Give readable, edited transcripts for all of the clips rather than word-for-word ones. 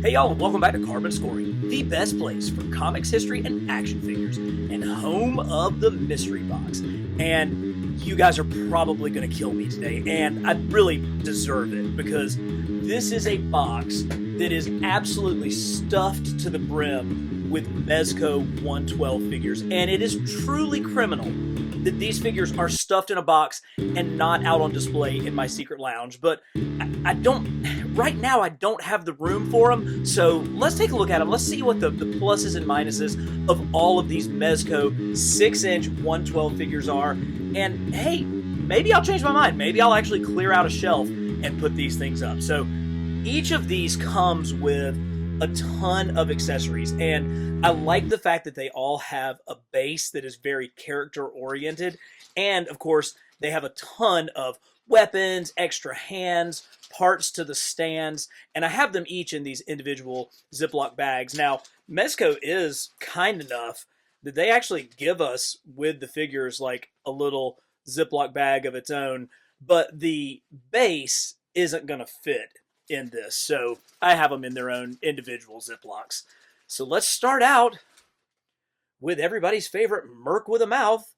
Hey y'all, and welcome back to Carbon Scoring, the best place for comics history and action figures, and home of the Mystery Box. And you guys are probably going to kill me today, and I really deserve it, because this is a box that is absolutely stuffed to the brim with Mezco 112 figures, and it is truly criminal that these figures are stuffed in a box and not out on display in my secret lounge. But I don't, right now I don't have the room for them, so let's take a look at them. Let's see what the pluses and minuses of all of these Mezco 6-inch 112 figures are. And hey, maybe I'll change my mind. Maybe I'll actually clear out a shelf and put these things up. So each of these comes with a ton of accessories, and I like the fact that they all have a base that is very character oriented, and of course they have a ton of weapons, extra hands, parts to the stands, and I have them each in these individual Ziploc bags. Now, Mezco is kind enough that they actually give us with the figures like a little Ziploc bag of its own, but the base isn't going to fit in this, so I have them in their own individual Ziplocs. So let's start out with everybody's favorite merc with a mouth,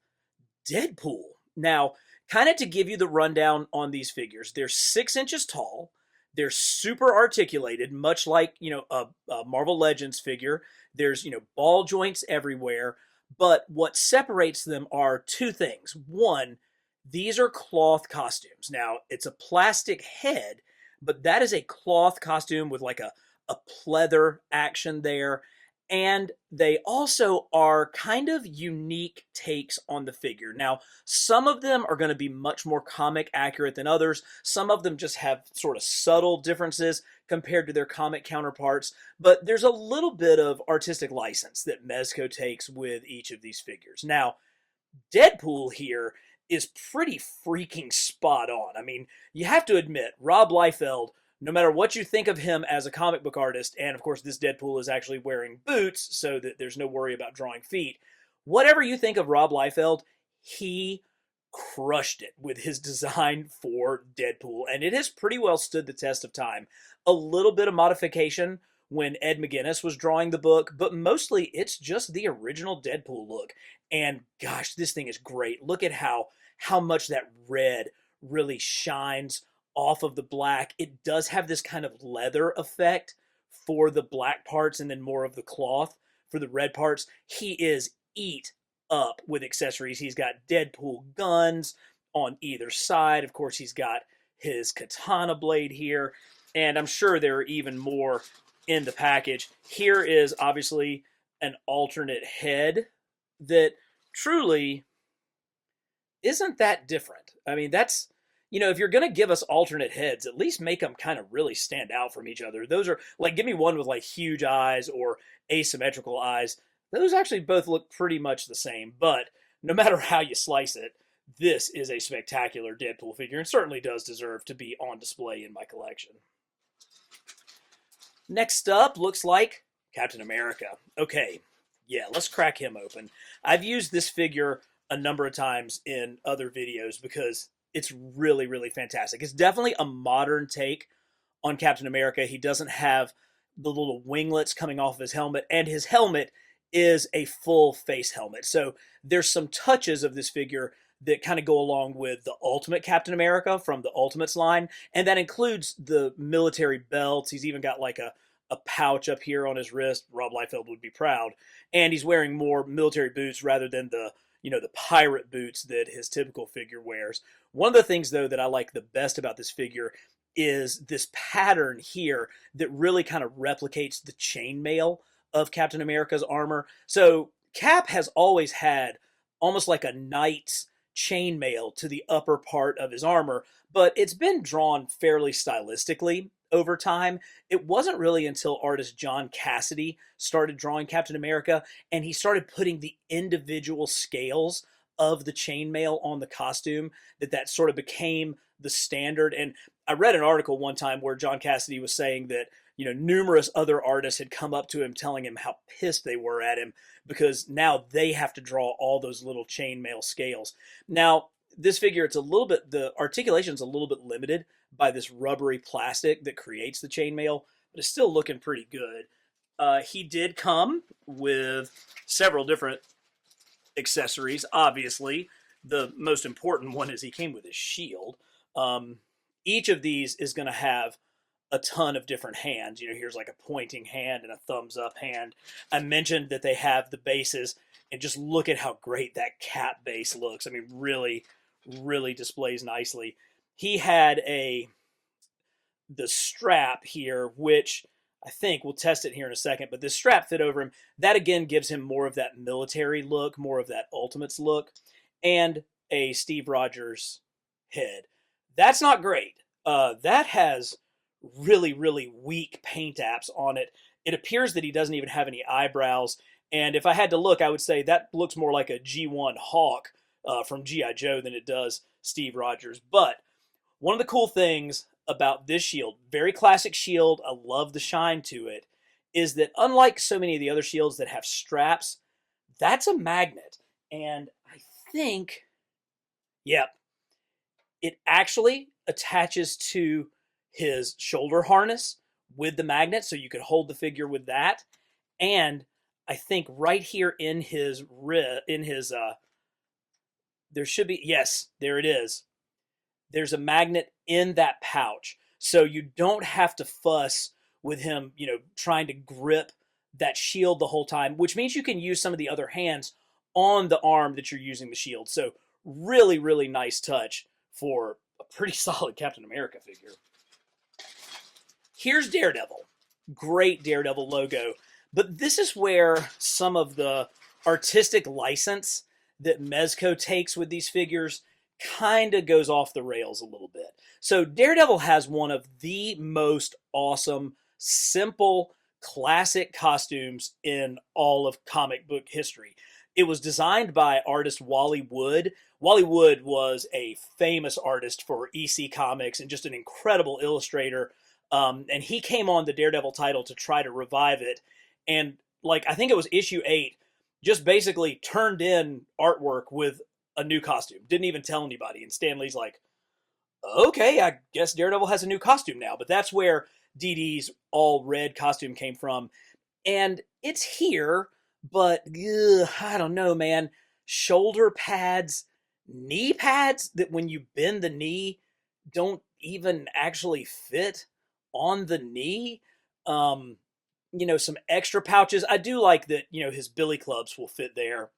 Deadpool. Now, kind of to give you the rundown on these figures, they're 6 inches tall, they're super articulated, much like, a Marvel Legends figure. There's, ball joints everywhere, but what separates them are two things. One, these are cloth costumes. Now, it's a plastic head, but that is a cloth costume with like a pleather action there. And they also are kind of unique takes on the figure. Now, some of them are going to be much more comic accurate than others. Some of them just have sort of subtle differences compared to their comic counterparts. But there's a little bit of artistic license that Mezco takes with each of these figures. Now, Deadpool here is pretty freaking spot on. I mean, you have to admit, Rob Liefeld, no matter what you think of him as a comic book artist, and of course this Deadpool is actually wearing boots so that there's no worry about drawing feet, whatever you think of Rob Liefeld, he crushed it with his design for Deadpool, and it has pretty well stood the test of time. A little bit of modification when Ed McGuinness was drawing the book, but mostly it's just the original Deadpool look. And gosh, this thing is great. Look at how much that red really shines off of the black. It does have this kind of leather effect for the black parts and then more of the cloth for the red parts. He is eat up with accessories. He's got Deadpool guns on either side. Of course, he's got his katana blade here, and I'm sure there are even more in the package. Here is obviously an alternate head that truly isn't that different. I mean, that's, if you're going to give us alternate heads, at least make them kind of really stand out from each other. Those are, like, give me one with, like, huge eyes or asymmetrical eyes. Those actually both look pretty much the same, but no matter how you slice it, this is a spectacular Deadpool figure and certainly does deserve to be on display in my collection. Next up, looks like Captain America. Okay, yeah, let's crack him open. I've used this figure a number of times in other videos because it's really, really fantastic. It's definitely a modern take on Captain America. He doesn't have the little winglets coming off of his helmet, and his helmet is a full face helmet. So there's some touches of this figure that kind of go along with the Ultimate Captain America from the Ultimates line, and that includes the military belts. He's even got like a pouch up here on his wrist. Rob Liefeld would be proud. And he's wearing more military boots rather than the pirate boots that his typical figure wears. One of the things, though, that I like the best about this figure is this pattern here that really kind of replicates the chainmail of Captain America's armor. So Cap has always had almost like a knight's chainmail to the upper part of his armor, but it's been drawn fairly stylistically over time. It wasn't really until artist John Cassidy started drawing Captain America and he started putting the individual scales of the chainmail on the costume that sort of became the standard. And I read an article one time where John Cassidy was saying that numerous other artists had come up to him telling him how pissed they were at him because now they have to draw all those little chainmail scales. Now, this figure, the articulation's a little bit limited by this rubbery plastic that creates the chainmail, but it's still looking pretty good. He did come with several different accessories. Obviously, the most important one is he came with his shield. Um, each of these is going to have a ton of different hands. You know, here's like a pointing hand and a thumbs up hand. I mentioned that they have the bases, and just look at how great that cap base looks. I mean, really, really displays nicely. He had the strap here, which I think we'll test it here in a second, but this strap fit over him. That again gives him more of that military look, more of that Ultimates look, and a Steve Rogers head. That's not great. That has really, really weak paint apps on it. It appears that he doesn't even have any eyebrows. And if I had to look, I would say that looks more like a G1 Hawk from G.I. Joe than it does Steve Rogers. But one of the cool things about this shield, very classic shield, I love the shine to it, is that unlike so many of the other shields that have straps, that's a magnet. And I think, yep, it actually attaches to his shoulder harness with the magnet, so you could hold the figure with that. And I think right here in his there should be, yes, there it is. There's a magnet in that pouch, so you don't have to fuss with him, you know, trying to grip that shield the whole time, which means you can use some of the other hands on the arm that you're using the shield. So really, really nice touch for a pretty solid Captain America figure. Here's Daredevil. Great Daredevil logo. But this is where some of the artistic license that Mezco takes with these figures kind of goes off the rails a little bit. So Daredevil has one of the most awesome, simple, classic costumes in all of comic book history. It was designed by artist Wally Wood. Wally Wood was a famous artist for EC Comics and just an incredible illustrator. And he came on the Daredevil title to try to revive it. And like, I think it was issue 8, just basically turned in artwork with a new costume. Didn't even tell anybody. And Stan Lee's like, okay, I guess Daredevil has a new costume now. But that's where DD's all red costume came from. And it's here, but I don't know, man. Shoulder pads, knee pads that when you bend the knee don't even actually fit on the knee. You know, some extra pouches. I do like that, you know, his billy clubs will fit there.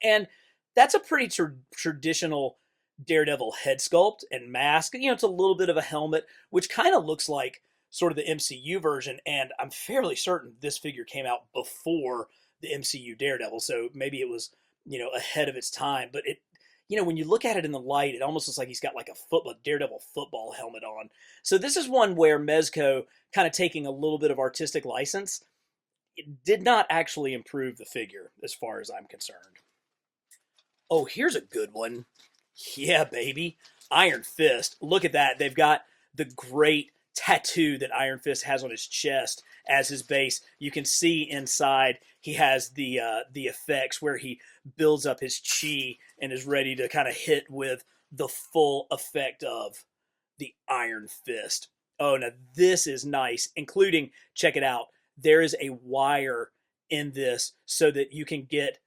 And that's a pretty traditional Daredevil head sculpt and mask. You know, it's a little bit of a helmet, which kind of looks like sort of the MCU version. And I'm fairly certain this figure came out before the MCU Daredevil. So maybe it was, you know, ahead of its time. But it, you know, when you look at it in the light, it almost looks like he's got like a Daredevil football helmet on. So this is one where Mezco, kind of taking a little bit of artistic license, it did not actually improve the figure as far as I'm concerned. Oh, here's a good one. Yeah, baby. Iron Fist. Look at that. They've got the great tattoo that Iron Fist has on his chest as his base. You can see inside he has the effects where he builds up his chi and is ready to kind of hit with the full effect of the Iron Fist. Oh, now this is nice, including, check it out, there is a wire in this so that you can get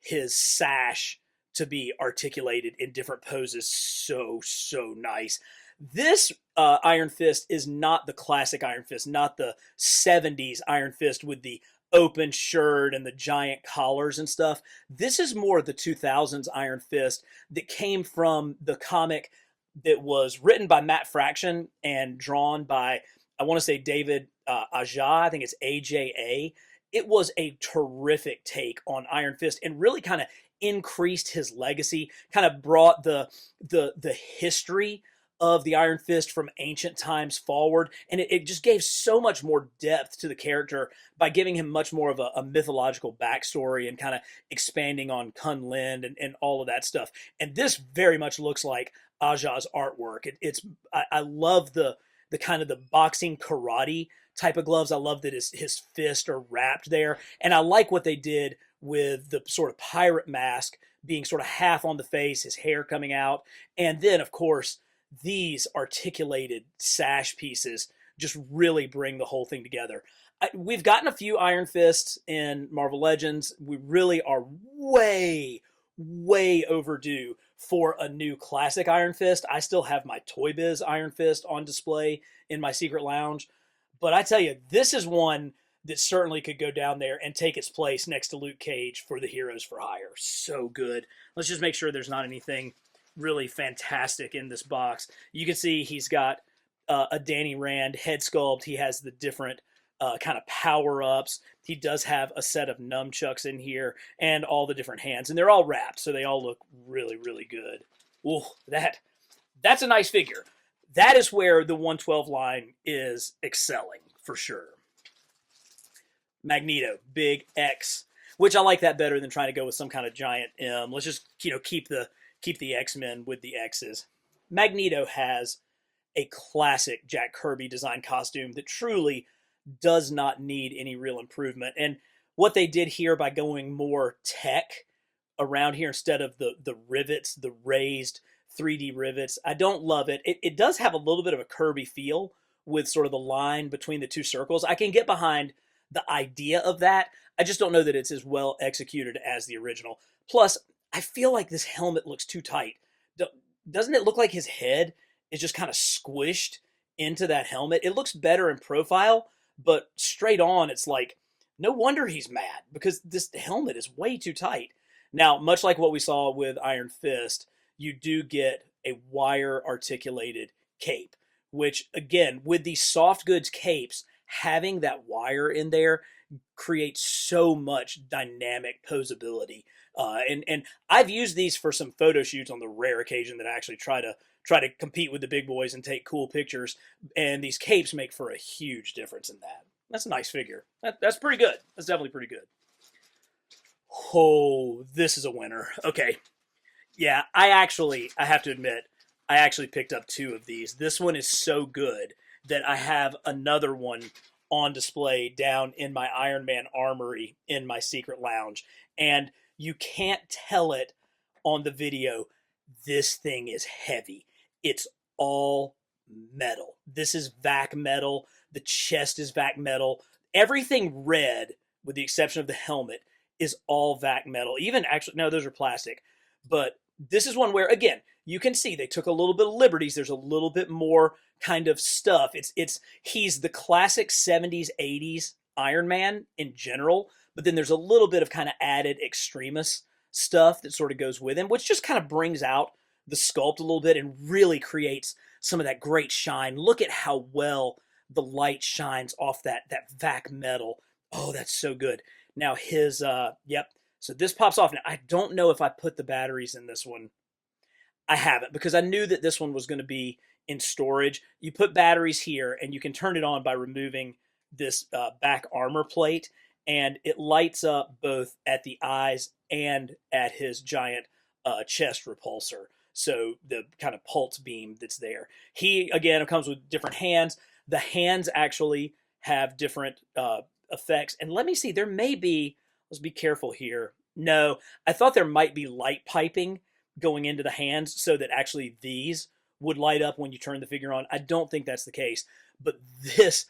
his sash to be articulated in different poses. So nice. This Iron Fist is not the classic Iron Fist, not the 70s Iron Fist with the open shirt and the giant collars and stuff. This is more the 2000s Iron Fist that came from the comic that was written by Matt Fraction and drawn by, I want to say, David Aja. I think it's AJA. It was a terrific take on Iron Fist and really kind of increased his legacy, kind of brought the history of the Iron Fist from ancient times forward, and it just gave so much more depth to the character by giving him much more of a mythological backstory and kind of expanding on Kunlun and all of that stuff. And this very much looks like Aja's artwork. I love the kind of the boxing karate type of gloves. I love that his fists are wrapped there, and I like what they did with the sort of pirate mask being sort of half on the face, his hair coming out, and then of course these articulated sash pieces just really bring the whole thing together. We've gotten a few Iron Fists in Marvel Legends. We really are way, way overdue for a new classic Iron Fist. I still have my Toy Biz Iron Fist on display in my secret lounge. But I tell you, this is one that certainly could go down there and take its place next to Luke Cage for the Heroes for Hire. So good. Let's just make sure there's not anything really fantastic in this box. You can see he's got a Danny Rand head sculpt. He has the different kind of power-ups. He does have a set of nunchucks in here and all the different hands. And they're all wrapped, so they all look really, really good. Ooh, that's a nice figure. That is where the 112 line is excelling, for sure. Magneto, big X, which I like that better than trying to go with some kind of giant M. Let's just, keep the X-Men with the X's. Magneto has a classic Jack Kirby design costume that truly does not need any real improvement. And what they did here by going more tech around here instead of the rivets, the raised 3D rivets, I don't love it. It does have a little bit of a Kirby feel with sort of the line between the two circles. I can get behind the idea of that. I just don't know that it's as well executed as the original. Plus, I feel like this helmet looks too tight. Doesn't it look like his head is just kind of squished into that helmet? It looks better in profile, but straight on, it's like, no wonder he's mad, because this helmet is way too tight. Now, much like what we saw with Iron Fist, you do get a wire-articulated cape, which, again, with these soft goods capes, having that wire in there creates so much dynamic posability. And I've used these for some photo shoots on the rare occasion that I actually try to compete with the big boys and take cool pictures. And these capes make for a huge difference in that. That's a nice figure. That's pretty good. That's definitely pretty good. Oh, this is a winner. Okay. Yeah, I have to admit, I actually picked up two of these. This one is so good that I have another one on display down in my Iron Man armory in my secret lounge. And you can't tell it on the video. This thing is heavy. It's all metal. This is vac metal. The chest is vac metal. Everything red, with the exception of the helmet, is all vac metal. Even actually, no, those are plastic. But this is one where, again, you can see they took a little bit of liberties. There's a little bit more kind of stuff. He's the classic 70s, 80s Iron Man in general, but then there's a little bit of kind of added extremis stuff that sort of goes with him, which just kind of brings out the sculpt a little bit and really creates some of that great shine. Look at how well the light shines off that vac metal. Oh, that's so good. Now his, yep. So this pops off. Now, I don't know if I put the batteries in this one. I haven't, because I knew that this one was going to be in storage. You put batteries here, and you can turn it on by removing this back armor plate, and it lights up both at the eyes and at his giant chest repulsor. So the kind of pulse beam that's there. He, again, comes with different hands. The hands actually have different effects. And let me see, there may be, let's be careful here. No, I thought there might be light piping going into the hands so that actually these would light up when you turn the figure on. I don't think that's the case, but this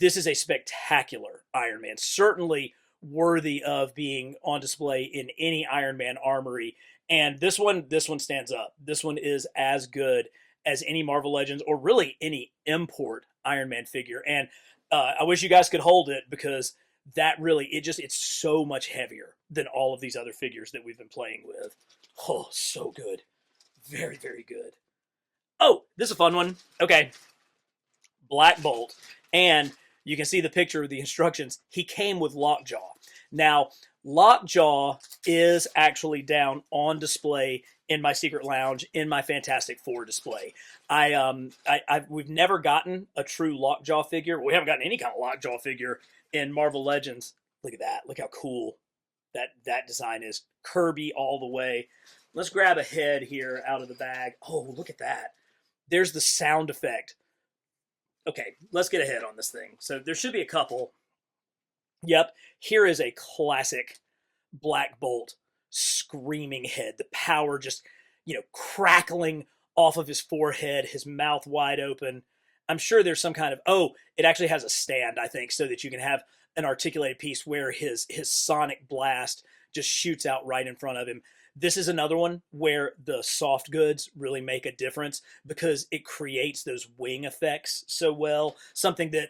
is a spectacular Iron Man, certainly worthy of being on display in any Iron Man armory. And this one stands up. This one is as good as any Marvel Legends or really any import Iron Man figure. And I wish you guys could hold it, because that really, it's so much heavier than all of these other figures that we've been playing with. Oh, so good. Very, very good. Oh, this is a fun one. Okay. Black Bolt. And you can see the picture of the instructions. He came with Lockjaw. Now, Lockjaw is actually down on display in my secret lounge in my Fantastic Four display. We've never gotten a true Lockjaw figure. We haven't gotten any kind of Lockjaw figure in Marvel Legends. Look at that. Look how cool that design is. Kirby all the way. Let's grab a head here out of the bag. Oh, look at that. There's the sound effect. Okay, let's get a head on this thing. So there should be a couple. Yep, here is a classic Black Bolt screaming head. The power just, crackling off of his forehead, his mouth wide open. I'm sure there's some kind of, oh, it actually has a stand, I think, so that you can have an articulated piece where his sonic blast just shoots out right in front of him. This is another one where the soft goods really make a difference because it creates those wing effects so well. Something that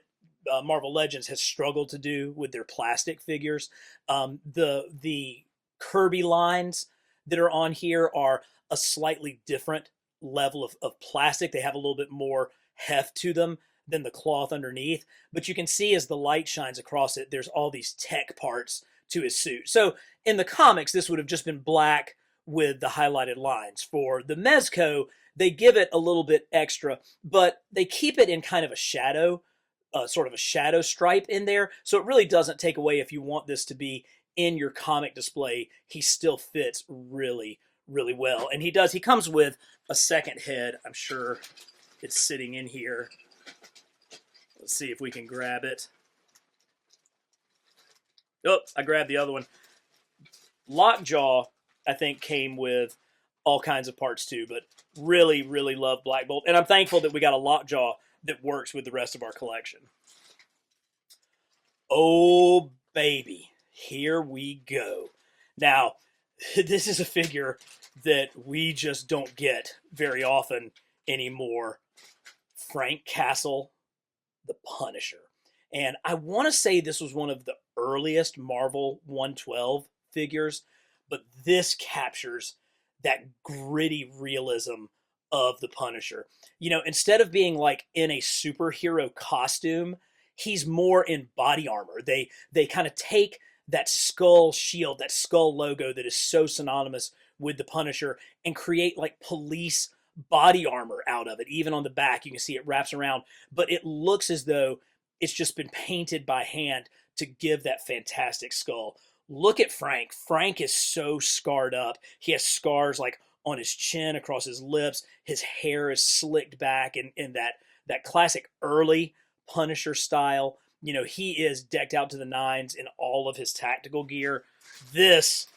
Marvel Legends has struggled to do with their plastic figures. The Kirby lines that are on here are a slightly different level of plastic. They have a little bit more heft to them than the cloth underneath. But you can see as the light shines across it, there's all these tech parts to his suit. So in the comics, this would have just been black with the highlighted lines. For the Mezco, they give it a little bit extra, but they keep it in kind of a shadow, sort of a shadow stripe in there. So it really doesn't take away if you want this to be in your comic display. He still fits really, really well. And he comes with a second head. I'm sure it's sitting in here. Let's see if we can grab it. Oh, I grabbed the other one. Lockjaw, I think, came with all kinds of parts too, but really, really love Black Bolt. And I'm thankful that we got a Lockjaw that works with the rest of our collection. Oh, baby. Here we go. Now, this is a figure that we just don't get very often anymore. Frank Castle, the Punisher. And I want to say this was one of the earliest Marvel 112 figures, but this captures that gritty realism of the Punisher. You know, instead of being like in a superhero costume, he's more in body armor. They kind of take that skull shield, that skull logo that is so synonymous with the Punisher, and create like police body armor out of it. Even on the back, you can see it wraps around, but it looks as though it's just been painted by hand to give that fantastic skull. Look at Frank. Frank is so scarred up. He has scars like on his chin, across his lips. His hair is slicked back in that classic early Punisher style. You know, he is decked out to the nines in all of his tactical gear. This,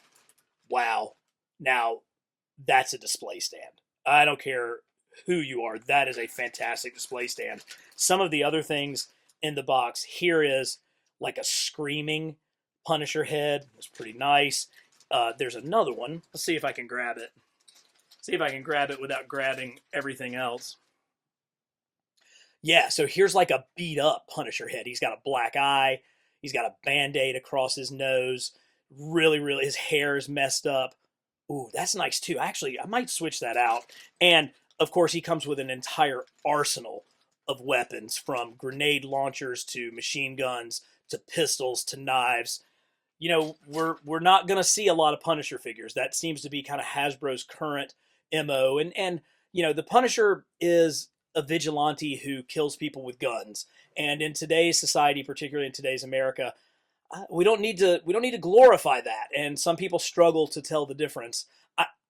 wow. Now, that's a display stand. I don't care who you are. That is a fantastic display stand. Some of the other things in the box, here is like a screaming Punisher head. It's pretty nice. There's another one. Let's see if I can grab it. See if I can grab it without grabbing everything else. Yeah, so here's like a beat up Punisher head. He's got a black eye. He's got a Band-Aid across his nose. Really, really, his hair is messed up. Ooh, that's nice too. Actually, I might switch that out. And of course, he comes with an entire arsenal of weapons, from grenade launchers to machine guns to pistols to knives. You know, we're not going to see a lot of Punisher figures. That seems to be kind of Hasbro's current MO. And you know, the Punisher is a vigilante who kills people with guns. And in today's society, particularly in today's America, we don't need to glorify that. And some people struggle to tell the difference.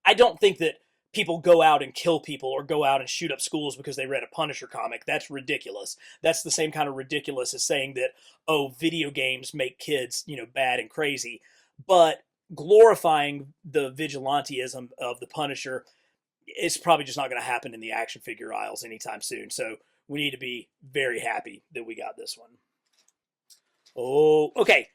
I don't think that people go out and kill people or go out and shoot up schools because they read a Punisher comic. That's ridiculous. That's the same kind of ridiculous as saying that, oh, video games make kids, you know, bad and crazy. But glorifying the vigilanteism of the Punisher, it's probably just not going to happen in the action figure aisles anytime soon. So we need to be very happy that we got this one. Oh, okay.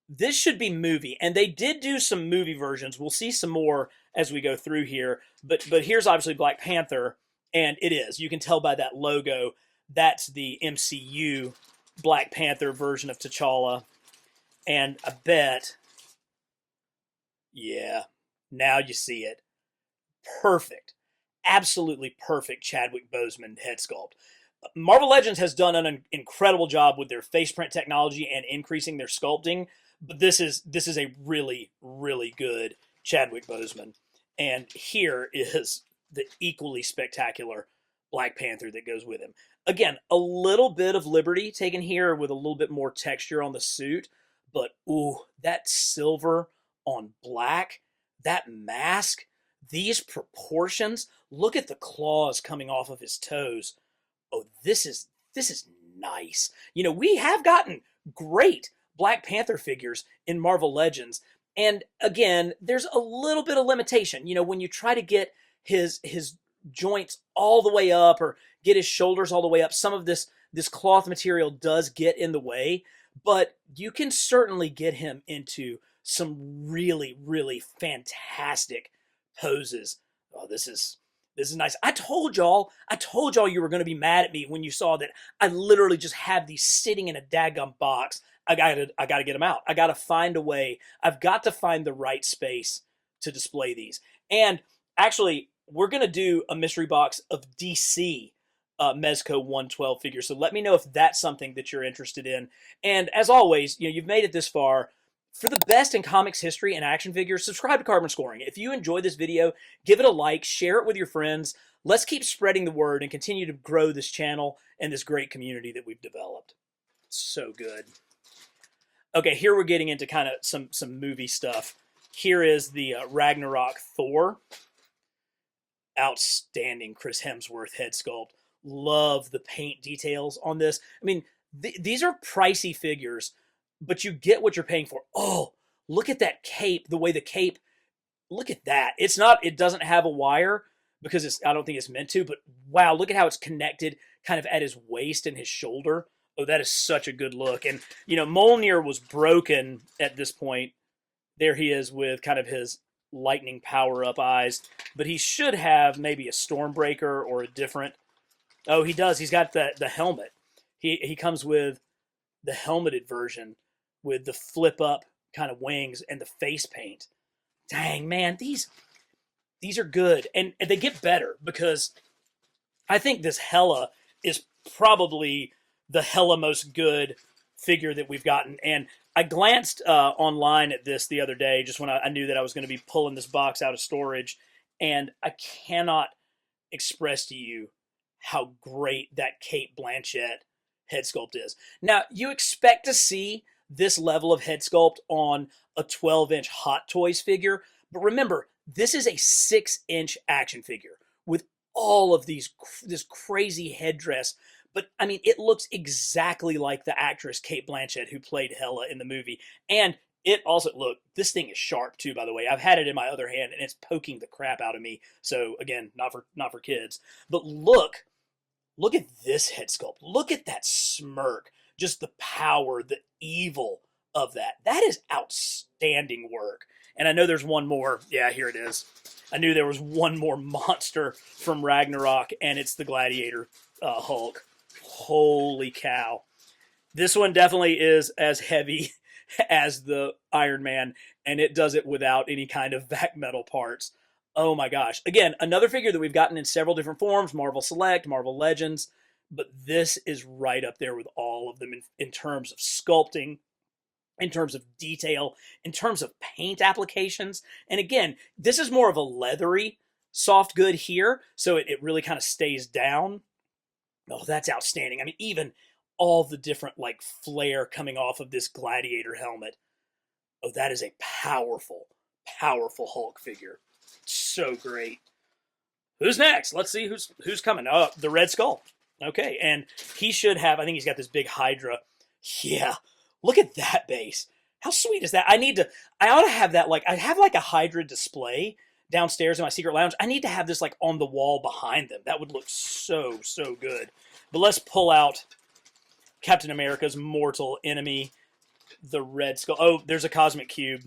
This should be movie, and they did do some movie versions. We'll see some more as we go through here. But here's obviously Black Panther, and it is. You can tell by that logo, that's the MCU Black Panther version of T'Challa. And I bet, yeah, now you see it. Perfect. Absolutely perfect Chadwick Boseman head sculpt. Marvel Legends has done an incredible job with their face print technology and increasing their sculpting, but this is a really, really good Chadwick Boseman. And here is the equally spectacular Black Panther that goes with him. Again, a little bit of liberty taken here with a little bit more texture on the suit, but ooh, that silver on black, that mask, these proportions, look at the claws coming off of his toes. Oh, this is nice. You know, we have gotten great Black Panther figures in Marvel Legends. And again, there's a little bit of limitation. You know, when you try to get his joints all the way up or get his shoulders all the way up. Some of this cloth material does get in the way, but you can certainly get him into some really, really fantastic poses. Oh, this is nice. I told y'all you were going to be mad at me when you saw that I literally just have these sitting in a daggum box. I gotta get them out. I gotta find a way. I've got to find the right space to display these. And actually, we're gonna do a mystery box of DC Mezco 112 figures. So let me know if that's something that you're interested in. And as always, you've made it this far. For the best in comics history and action figures, subscribe to Carbon Scoring. If you enjoy this video, give it a like, share it with your friends. Let's keep spreading the word and continue to grow this channel and this great community that we've developed. So good. Okay, here we're getting into kind of some movie stuff. Here is the Ragnarok Thor. Outstanding Chris Hemsworth head sculpt. Love the paint details on this. I mean, these are pricey figures, but you get what you're paying for. Oh, look at that cape. The way the cape, look at that. It doesn't have a wire because I don't think it's meant to, but wow, look at how it's connected kind of at his waist and his shoulder. Oh, that is such a good look. And, Mjolnir was broken at this point. There he is with kind of his lightning power-up eyes, but he should have maybe a Stormbreaker or a different. Oh, he does. He's got the helmet. He comes with the helmeted version with the flip-up kind of wings and the face paint. Dang, man, these are good. And they get better because I think this Hela is probably the Hela most good figure that we've gotten. And I glanced online at this the other day just when I knew that I was going to be pulling this box out of storage. And I cannot express to you how great that Cate Blanchett head sculpt is. Now, you expect to see this level of head sculpt on a 12-inch Hot Toys figure, but remember, this is a 6-inch action figure with all of this crazy headdress. But, I mean, it looks exactly like the actress Cate Blanchett who played Hela in the movie. And it also, look, this thing is sharp too, by the way. I've had it in my other hand, and it's poking the crap out of me. So, again, not for kids. But look at this head sculpt. Look at that smirk. Just the power, the evil of that. That is outstanding work. And I know there's one more. Yeah, here it is. I knew there was one more monster from Ragnarok, and it's the Gladiator Hulk. Holy cow. This one definitely is as heavy as the Iron Man, and it does it without any kind of back metal parts. Oh my gosh. Again, another figure that we've gotten in several different forms, Marvel Select, Marvel Legends, but this is right up there with all of them in terms of sculpting, in terms of detail, in terms of paint applications. And again, this is more of a leathery soft good here, so it really kind of stays down. Oh, that's outstanding. I mean, even all the different flare coming off of this Gladiator helmet. Oh, that is a powerful, powerful Hulk figure. So great. Who's next? Let's see who's coming. Oh, the Red Skull. Okay, and he should have, I think he's got this big Hydra. Yeah, look at that base. How sweet is that? I ought to have that, I have a Hydra display downstairs in my secret lounge. I need to have this on the wall behind them. That would look so, so good. But let's pull out Captain America's mortal enemy, the Red Skull. Oh, there's a cosmic cube.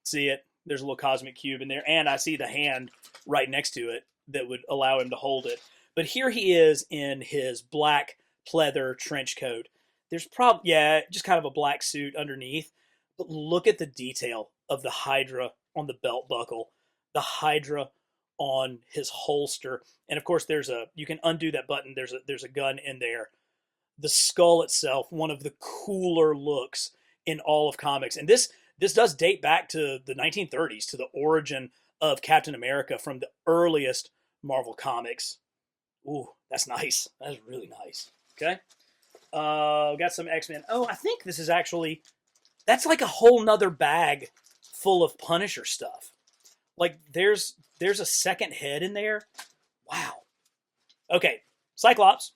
See it? There's a little cosmic cube in there. And I see the hand right next to it that would allow him to hold it. But here he is in his black pleather trench coat. There's just kind of a black suit underneath. But look at the detail of the Hydra on the belt buckle, the Hydra on his holster. And of course, you can undo that button. There's a gun in there. The skull itself, one of the cooler looks in all of comics. And this does date back to the 1930s, to the origin of Captain America from the earliest Marvel comics. Ooh, that's nice. That's really nice. Okay. Got some X-Men. Oh, I think this is actually, that's a whole nother bag full of Punisher stuff. There's a second head in there. Wow. Okay, Cyclops.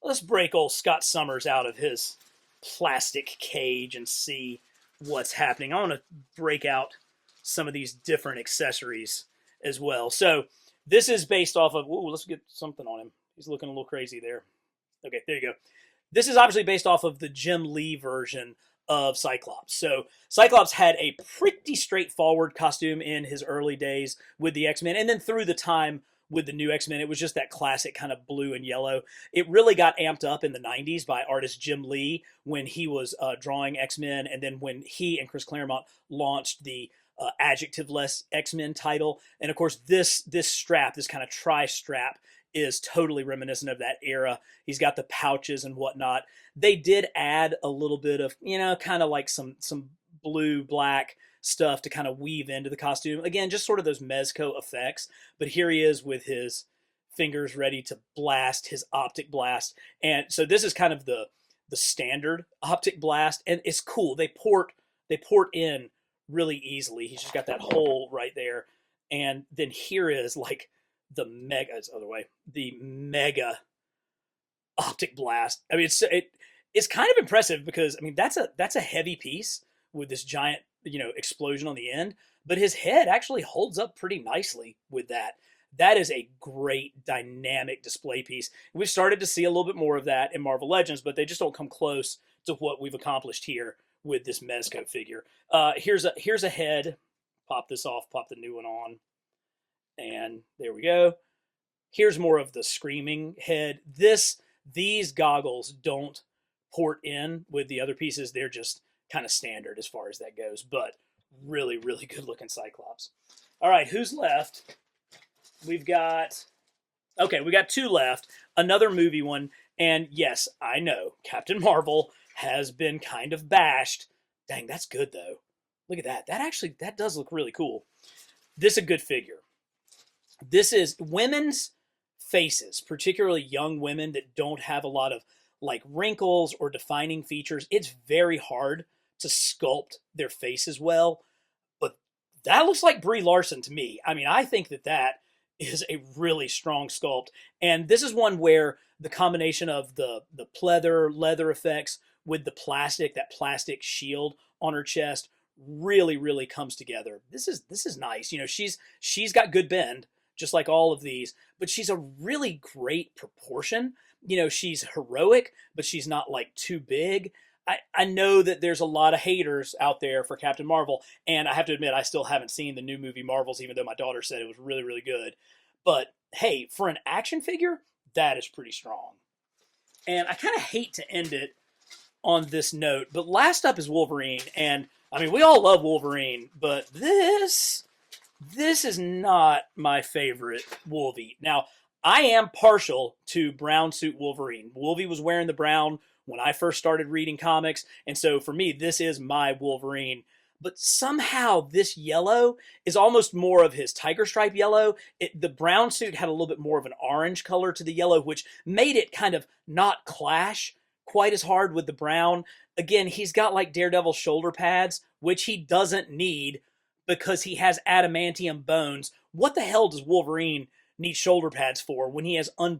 Let's break old Scott Summers out of his plastic cage and see what's happening. I want to break out some of these different accessories as well. So This is based off of, ooh, let's get something on him. He's looking a little crazy there. Okay, there you go. This is obviously based off of the Jim Lee version of Cyclops. So Cyclops had a pretty straightforward costume in his early days with the X-Men, and then through the time with the new X-Men, it was just that classic kind of blue and yellow. It really got amped up in the 90s by artist Jim Lee when he was drawing X-Men, and then when he and Chris Claremont launched the adjective-less X-Men title. And of course, this strap, this kind of tri-strap, is totally reminiscent of that era. He's got the pouches and whatnot. They did add a little bit of, kind of like some blue, black stuff to kind of weave into the costume. Again, just sort of those Mezco effects. But here he is with his fingers ready to blast his optic blast. And so this is kind of the standard optic blast. And it's cool. They port in really easily. He's just got that hole right there. And then here is like the mega optic blast. I mean, it's kind of impressive because, I mean, that's a heavy piece with this giant, explosion on the end, but his head actually holds up pretty nicely with that. That is a great dynamic display piece. We've started to see a little bit more of that in Marvel Legends, but they just don't come close to what we've accomplished here with this Mezco figure. Here's a head. Pop this off, pop the new one on. And there we go. Here's more of the screaming head. These goggles don't port in with the other pieces. They're just kind of standard as far as that goes, but really, really good looking Cyclops. All right, who's left? We got two left. Another movie one. And yes, I know Captain Marvel has been kind of bashed. Dang, that's good though. Look at that. That does look really cool. This is a good figure. This is women's faces, particularly young women that don't have a lot of like wrinkles or defining features. It's very hard to sculpt their faces well, but that looks like Brie Larson to me. I mean, I think that is a really strong sculpt, and this is one where the combination of the pleather leather effects with the that plastic shield on her chest really, really comes together. This is nice. She's got good bend, just like all of these, but she's a really great proportion. She's heroic, but she's not like too big. I know that there's a lot of haters out there for Captain Marvel, and I have to admit, I still haven't seen the new movie Marvels, even though my daughter said it was really, really good. But hey, for an action figure, that is pretty strong. And I kind of hate to end it on this note, but last up is Wolverine, and I mean, we all love Wolverine, but this is not my favorite Wolvie. Now, I am partial to brown suit Wolverine. Wolvie was wearing the brown when I first started reading comics, and so for me, this is my Wolverine. But somehow this yellow is almost more of his tiger stripe yellow. The brown suit had a little bit more of an orange color to the yellow, which made it kind of not clash quite as hard with the brown. Again, he's got like Daredevil shoulder pads, which he doesn't need because he has adamantium bones. What the hell does Wolverine need shoulder pads for when he has an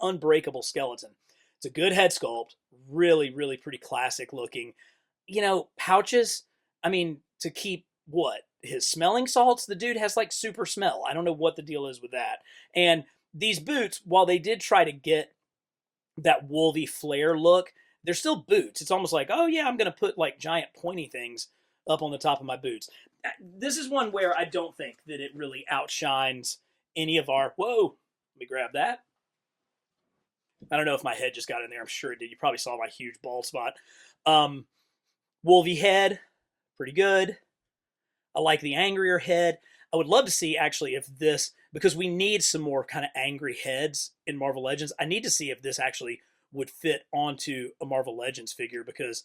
unbreakable skeleton? It's a good head sculpt, really, really pretty classic looking. Pouches, I mean, to keep what? His smelling salts? The dude has like super smell. I don't know what the deal is with that. And these boots, while they did try to get that Wolvie flare look, they're still boots. It's almost like, oh yeah, I'm going to put like giant pointy things up on the top of my boots. This is one where I don't think that it really outshines any of our... Whoa, let me grab that. I don't know if my head just got in there. I'm sure it did. You probably saw my huge bald spot. Wolvie head, pretty good. I like the angrier head. I would love to see, actually, if this... Because we need some more kind of angry heads in Marvel Legends. I need to see if this actually would fit onto a Marvel Legends figure, because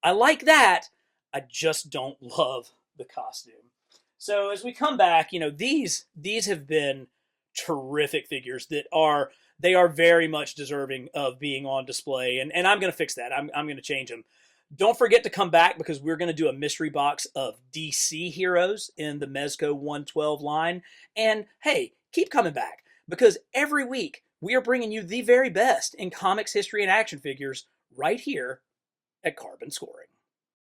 I like that. I just don't love the costume. So as we come back, these have been terrific figures that are very much deserving of being on display, and I'm going to fix that. I'm going to change them. Don't forget to come back, because we're going to do a mystery box of DC heroes in the Mezco 112 line. And hey, keep coming back, because every week we are bringing you the very best in comics, history, and action figures right here at Carbon Scoring.